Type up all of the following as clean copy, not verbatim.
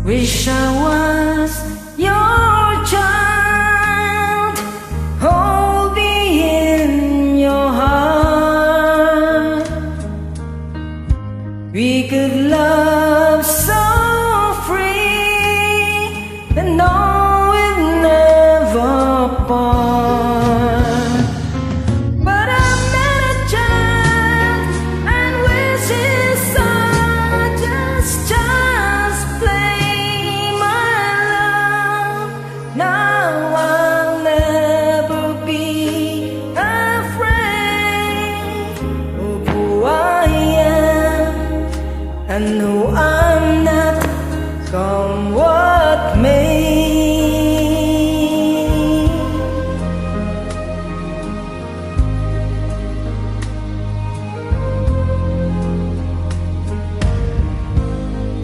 Wish I was your child, hold me in your heart. We could love so free and know we'd never part. But I'm not a child and wishes are just play my love. Now I'll never be afraid of who I am and who I'm not, come what may.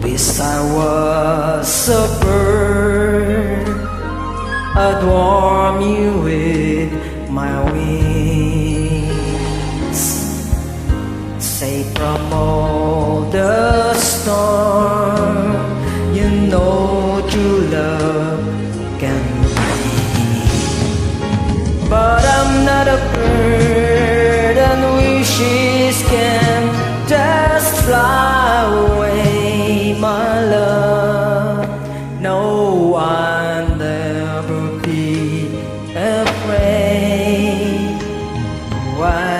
Wish I was a bird, I'd warm you with my wings, safe from all the storm. You know true love can bring. But I'm not a bird and wishes can just fly away, my love. No, I'll never be afraid. Why?